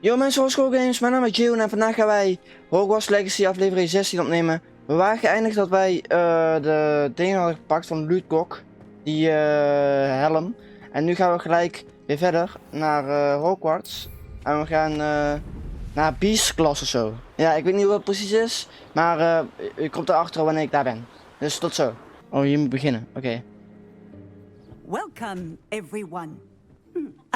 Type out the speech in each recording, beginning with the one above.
Yo mensen van Squirtlegames, mijn naam is Ceyhun en vandaag gaan wij Hogwarts Legacy aflevering 16 opnemen. We waren geëindigd dat wij de dingen hadden gepakt van Luutkok, die helm. En nu gaan we gelijk weer verder naar Hogwarts. En we gaan naar Beast Class of zo. Ja, ik weet niet hoe het precies is, maar je komt erachter wanneer ik daar ben. Dus tot zo. Oh, hier moet beginnen, oké. Welcome, everyone.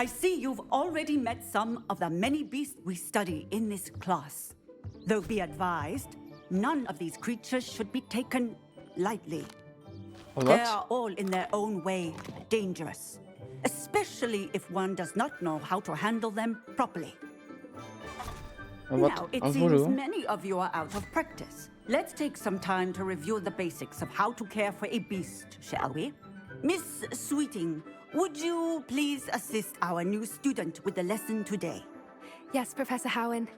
I see you've already met some of the many beasts we study in this class. Though be advised, none of these creatures should be taken lightly. What? They are all in their own way dangerous, especially if one does not know how to handle them properly. Now, it seems many of you are out of practice. Let's take some time to review the basics of how to care for a beast, shall we? Miss Sweeting, would you please assist our new student with the lesson today? Yes, Professor Howin.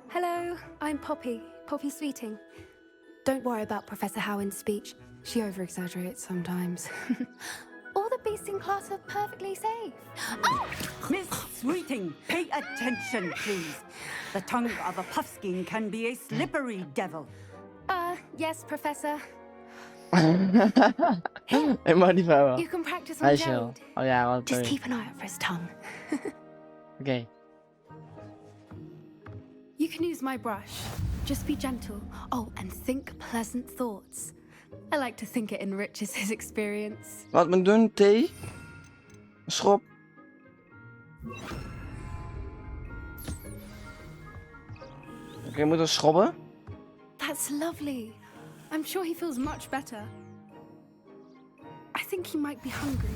Hello, I'm Poppy Sweeting. Don't worry about Professor Howin's speech. She over-exaggerates sometimes. All the beasts in class are perfectly safe. Oh! Miss Sweeting, pay attention, please. The tongue of a puffskein can be a slippery devil. Yes, Professor. Ik mag niet vrouwen. You can practice on Gerald. Oh ja, wat Just keep an eye out for his tongue. Okay. You can use my brush. Just be gentle. Oh, and think pleasant thoughts. I like to think it enriches his experience. Wat moet ik doen? Thee? Schop. Oké, moet er schrobben? That's lovely. I'm sure he feels much better. I think he might be hungry.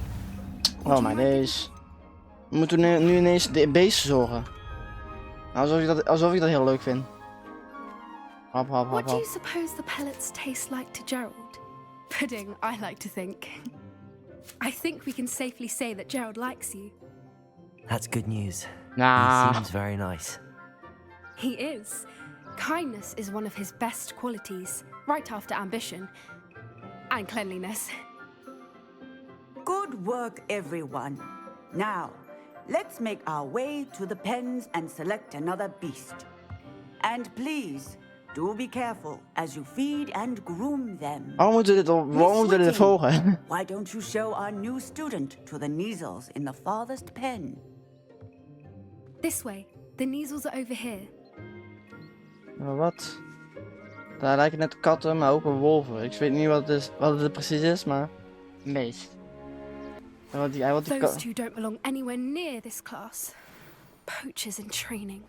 Oh mijn days. We moeten nu ineens de beesten zorgen. Alsof ik dat heel leuk vind. Hop, hop, hop, What do you hop. suppose the pellets taste like to Gerald? Pudding, I like to think. I think we can safely say that Gerald likes you. That's good news. Nah. He seems very nice. He is. Kindness is one of his best qualities, right after ambition and cleanliness. Good work, everyone. Now, let's make our way to the pens and select another beast. And please, do be careful as you feed and groom them. Waarom moeten we dit volgen? Why don't you show our new student to the Niesels in the farthest pen? This way. The Niesels are over here. Wat? Daar lijken net katten, maar ook een wolven. Ik weet niet wat het precies is, maar... Meest. Those two don't belong anywhere near this class. Poachers in training.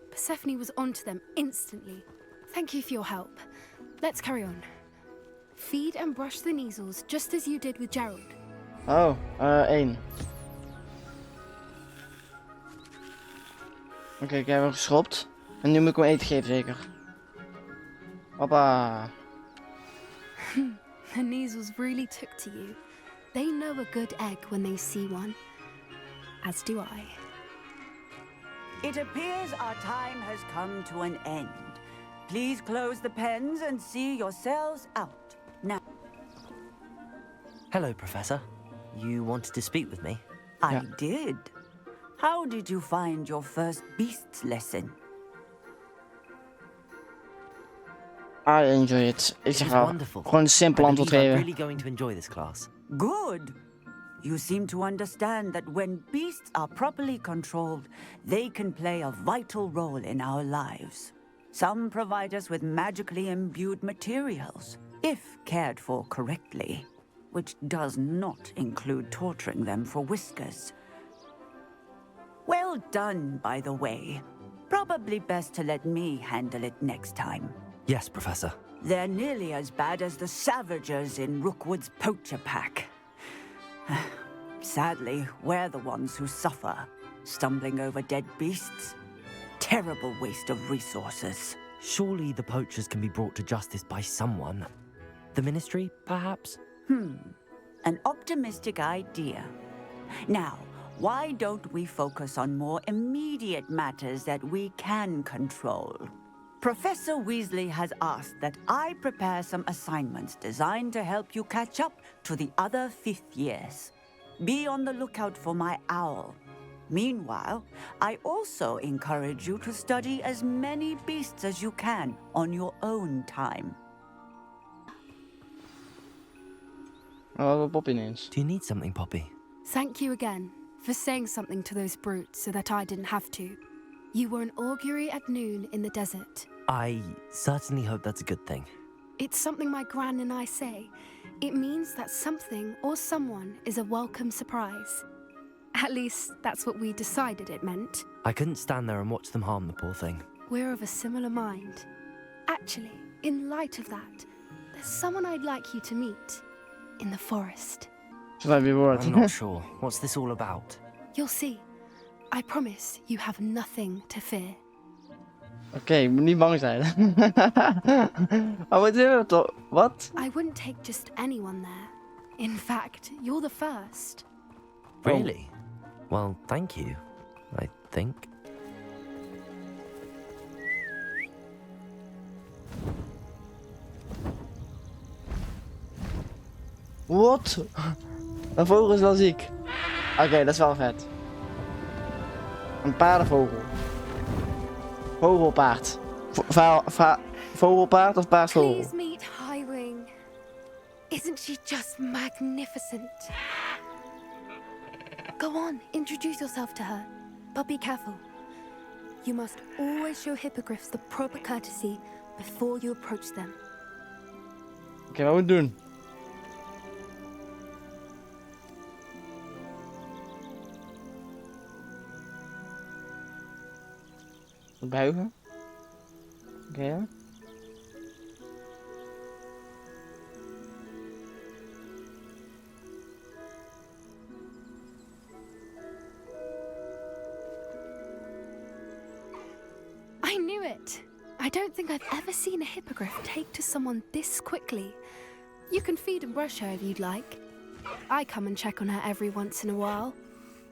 Persephone was onto them instantly. Thank you for your help. Let's carry on. Feed and brush the Niesels just as you did with Gerald. Oh, 1. Oké, ik heb hem geschropt. En nu moet ik hem eten geven, zeker. Hoppa. The Niesels really took to you. They know a good egg when they see one. As do I. It appears our time has come to an end. Please close the pens and see yourselves out. Now. Hello, Professor. You wanted to speak with me? I did. How did you find your first beasts lesson? I enjoy it. Ik zeg wel, wonderful. gewoon een simpel antwoord I'm geven. really going to enjoy this class. Good. You seem to understand that when beasts are properly controlled, they can play a vital role in our lives. Some provide us with magically imbued materials, if cared for correctly, which does not include torturing them for whiskers. Well done, by the way. Probably best to let me handle it next time. Yes, Professor. They're nearly as bad as the Savagers in Rookwood's poacher pack. Sadly, we're the ones who suffer, stumbling over dead beasts. Terrible waste of resources. Surely the poachers can be brought to justice by someone. The Ministry, perhaps? An optimistic idea. Now, why don't we focus on more immediate matters that we can control? Professor Weasley has asked that I prepare some assignments designed to help you catch up to the other 5th years. Be on the lookout for my owl. Meanwhile, I also encourage you to study as many beasts as you can on your own time. Oh, wat Poppy ineens. Do you need something, Poppy? Thank you again for saying something to those brutes so that I didn't have to. You were an augury at noon in the desert. I certainly hope that's a good thing. It's something my gran and I say. It means that something or someone is a welcome surprise. At least, that's what we decided it meant. I couldn't stand there and watch them harm the poor thing. We're of a similar mind. Actually, in light of that, there's someone I'd like you to meet. In the forest. I'm not sure. What's this all about? You'll see. I promise you have nothing to fear. Oké, je moet niet bang zijn. Oh, wat doen we toch? Wat? I wouldn't take just anyone there. In fact, you're the first. Really? Well, thank you, I think. Wat? Een vogel is wel ziek. Oké, dat is wel vet. Een paardenvogel. Vogelpaard. Vogelpaard of paardvogel? Please meet Highwing. Isn't she just magnificent? Go on, introduce yourself to her. But be careful. You must always show hippogriffs the proper courtesy before you approach them. Oké, wat moet ik doen? Buigen. Oké. I knew it. I don't think I've ever seen a hippogriff take to someone this quickly. You can feed and brush her if you'd like. I come and check on her every once in a while.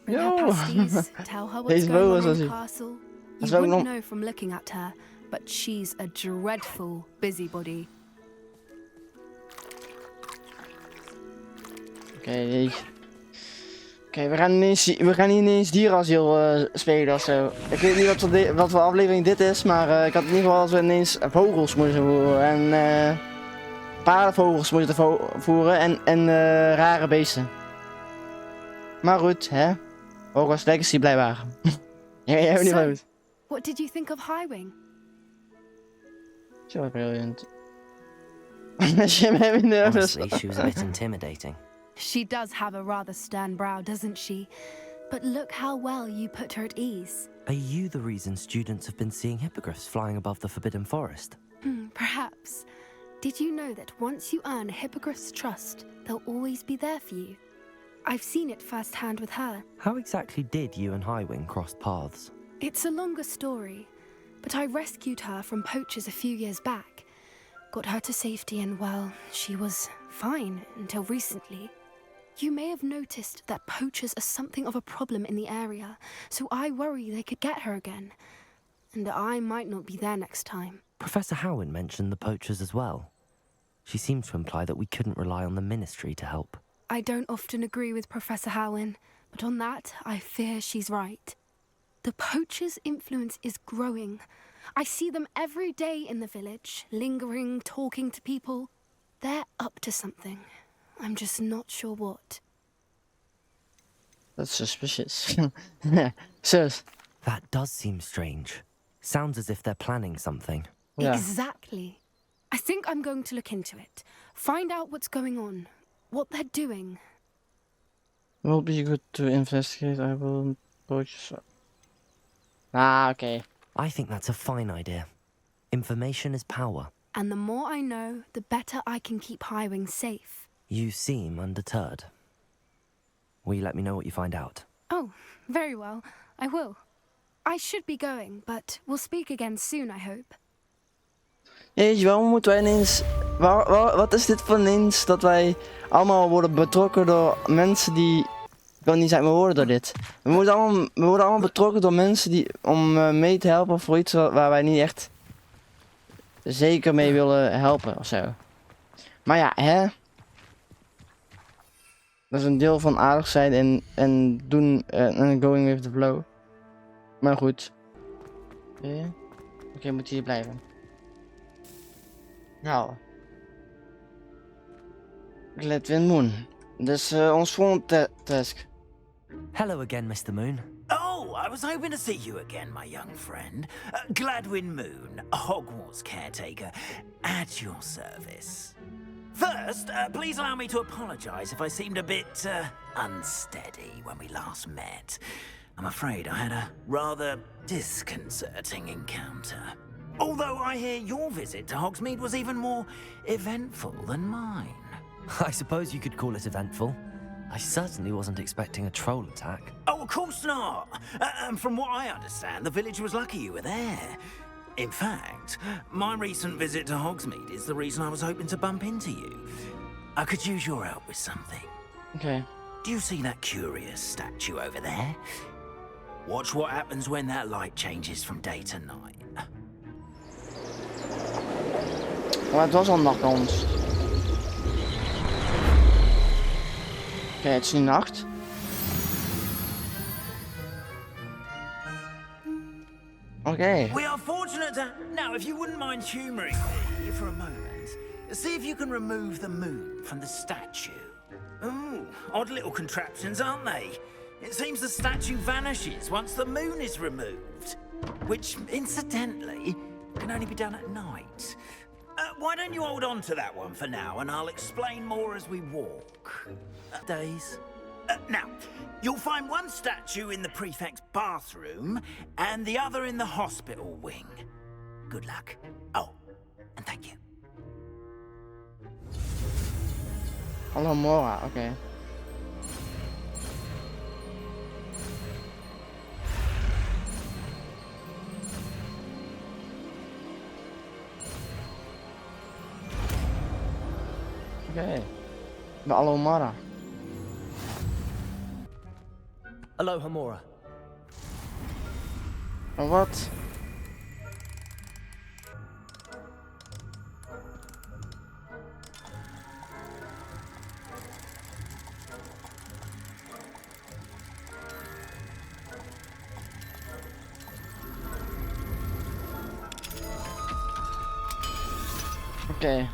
Bring her pasties, tell her what's going on in the castle. You wouldn't know from looking at her, but she's a dreadful busybody. Oké, we gaan niet ineens dierenasiel spelen of zo. Ik weet niet wat voor aflevering dit is, maar ik had in ieder geval als we ineens vogels moeten voeren en paardenvogels moeten voeren en rare beesten. Maar goed, hè? Hogwarts Legacy blijkbaar. Jij hebt niet goed. What did you think of Highwing? She was brilliant. She made me nervous. Honestly, she was a bit intimidating. She does have a rather stern brow, doesn't she? But look how well you put her at ease. Are you the reason students have been seeing hippogriffs flying above the Forbidden Forest? Perhaps. Did you know that once you earn a hippogriff's trust, they'll always be there for you? I've seen it firsthand with her. How exactly did you and Highwing cross paths? It's a longer story, but I rescued her from poachers a few years back. Got her to safety and, well, she was fine until recently. You may have noticed that poachers are something of a problem in the area, so I worry they could get her again. And I might not be there next time. Professor Howin mentioned the poachers as well. She seemed to imply that we couldn't rely on the Ministry to help. I don't often agree with Professor Howin, but on that, I fear she's right. The poachers' influence is growing. I see them every day in the village, lingering, talking to people. They're up to something. I'm just not sure what. That's suspicious. Sus. That does seem strange. Sounds as if they're planning something. Yeah. Exactly. I think I'm going to look into it. Find out what's going on. What they're doing. Will be good to investigate. I will approach. Ah, okay. I think that's a fine idea. Information is power. And the more I know, the better I can keep Highwing safe. You seem undeterred. Will you let me know what you find out? Oh, very well. I will. I should be going, but we'll speak again soon, I hope. Jeetje, waarom moeten wij ineens... Wat is dit voor ineens dat wij allemaal worden betrokken door mensen die... Ik wil niet zeggen, we worden door dit. We worden allemaal betrokken door mensen die... om mee te helpen voor iets waar wij niet echt... zeker mee willen helpen ofzo. Maar ja, hè? Dat is een deel van aardig zijn en doen en going with the flow. Maar goed. Oké, moet hier blijven. Nou. Gladwin Moon. Dus ons volgende task. Hello again, Mr. Moon. Oh, I was hoping to see you again, my young friend. Gladwin Moon, Hogwarts caretaker, at your service. First, please allow me to apologize if I seemed a bit unsteady when we last met. I'm afraid I had a rather disconcerting encounter. Although I hear your visit to Hogsmeade was even more eventful than mine. I suppose you could call it eventful. I certainly wasn't expecting a troll attack. Oh, of course not. And from what I understand, the village was lucky you were there. In fact, my recent visit to Hogsmeade is the reason I was hoping to bump into you. I could use your help with something. Okay. Do you see that curious statue over there? Watch what happens when that light changes from day to night. Maar het was al nacht bij ons. Oké, het is nu nacht. Okay. We are fortunate to... Now, if you wouldn't mind humouring me for a moment, see if you can remove the moon from the statue. Ooh, odd little contraptions, aren't they? It seems the statue vanishes once the moon is removed. Which, incidentally, can only be done at night. Why don't you hold on to that one for now, and I'll explain more as we walk. Days. Now, you'll find one statue in the prefect's bathroom, and the other in the hospital wing. Good luck. Oh, and thank you. Hallo Mora, oké. Oké. De Alomara. Aloha, Mora. Wat? Oké.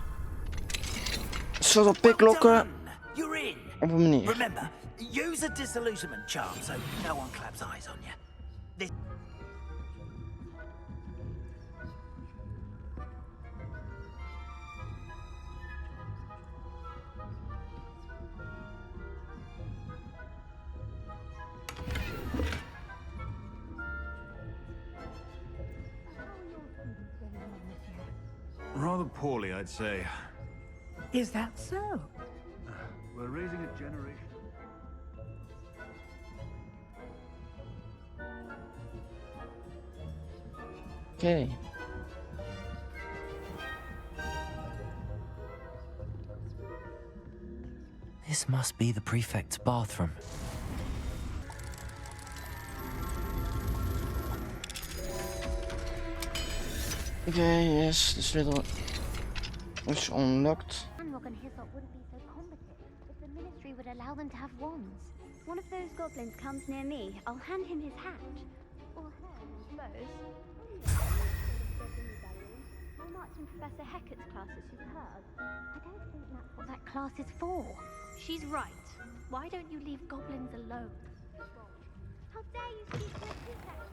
Soort op piklokken. You're in. Op een manier. Remember, use a disillusionment charm so no one claps eyes on you. This... Rather poorly, I'd say. Is that so? We're raising a generation. Oké. This must be the prefect's bathroom. Okay, yes, the sleutel is unlocked. Rock and Hyssop wouldn't be so combative if the ministry would allow them to have wands. One of those goblins comes near me, I'll hand him his hat. Or her, I suppose. How much in Professor Hecat's class is superb? I don't think that's what that class is for. She's right. Why don't you leave goblins alone? How dare you speak to a prefect?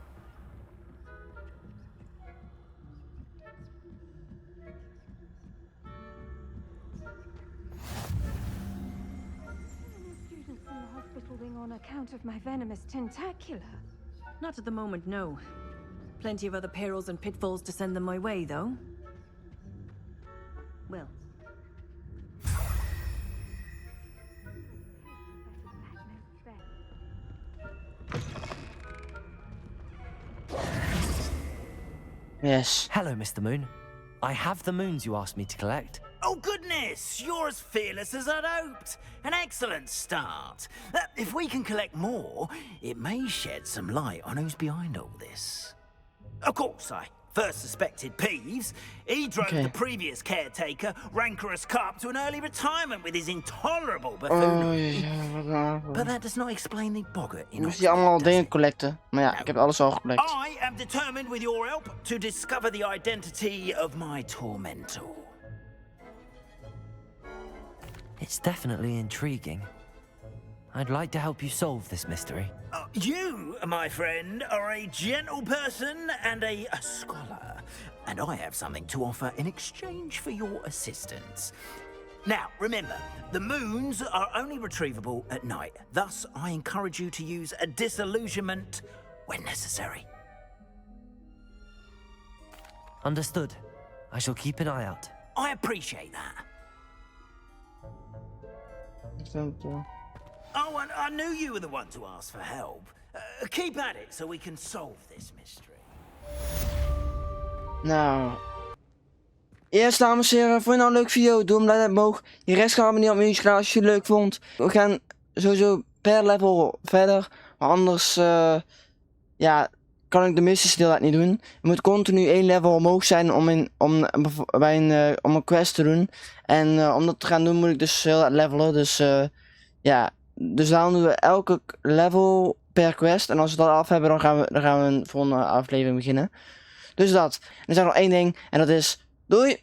Student from the hospital wing on account of my venomous tentacular. Not at the moment, no. Plenty of other perils and pitfalls to send them my way, though. Well. Yes. Hello, Mr. Moon. I have the moons you asked me to collect. Oh, goodness! You're as fearless as I'd hoped. An excellent start. If we can collect more, it may shed some light on who's behind all this. Of course, I First suspected Peeves, he drove the previous caretaker, Rancorous Carp, to an early retirement with his intolerable buffoonery. But that does not explain the boggart in Moest je allemaal dingen collecten. Maar ja, ik heb alles al gecollect. I am determined with your help to discover the identity of my tormentor. It's definitely intriguing. I'd like to help you solve this mystery. You, my friend, are a gentle person and a scholar, and I have something to offer in exchange for your assistance. Now, remember, the moons are only retrievable at night. Thus, I encourage you to use a disillusionment when necessary. Understood. I shall keep an eye out. I appreciate that. Oh, and I knew you were the one to ask for help. Keep at it so we can solve this mystery. Nou. Eerst, dames en heren, vond je nou een leuk video? Doe hem duimpje omhoog. Je rechts gaan abonneren op mijn kanaal als je het leuk vond. We gaan sowieso per level verder. Maar anders, ja, kan ik de missies deel niet doen. Je moet continu 1 level omhoog zijn om een quest te doen. En om dat te gaan doen moet ik dus heel levelen. Dus ja, dus daarom doen we elke level per quest. En als we dat af hebben, dan gaan we een volgende aflevering beginnen. Dus dat. En er is nog 1 ding en dat is doei!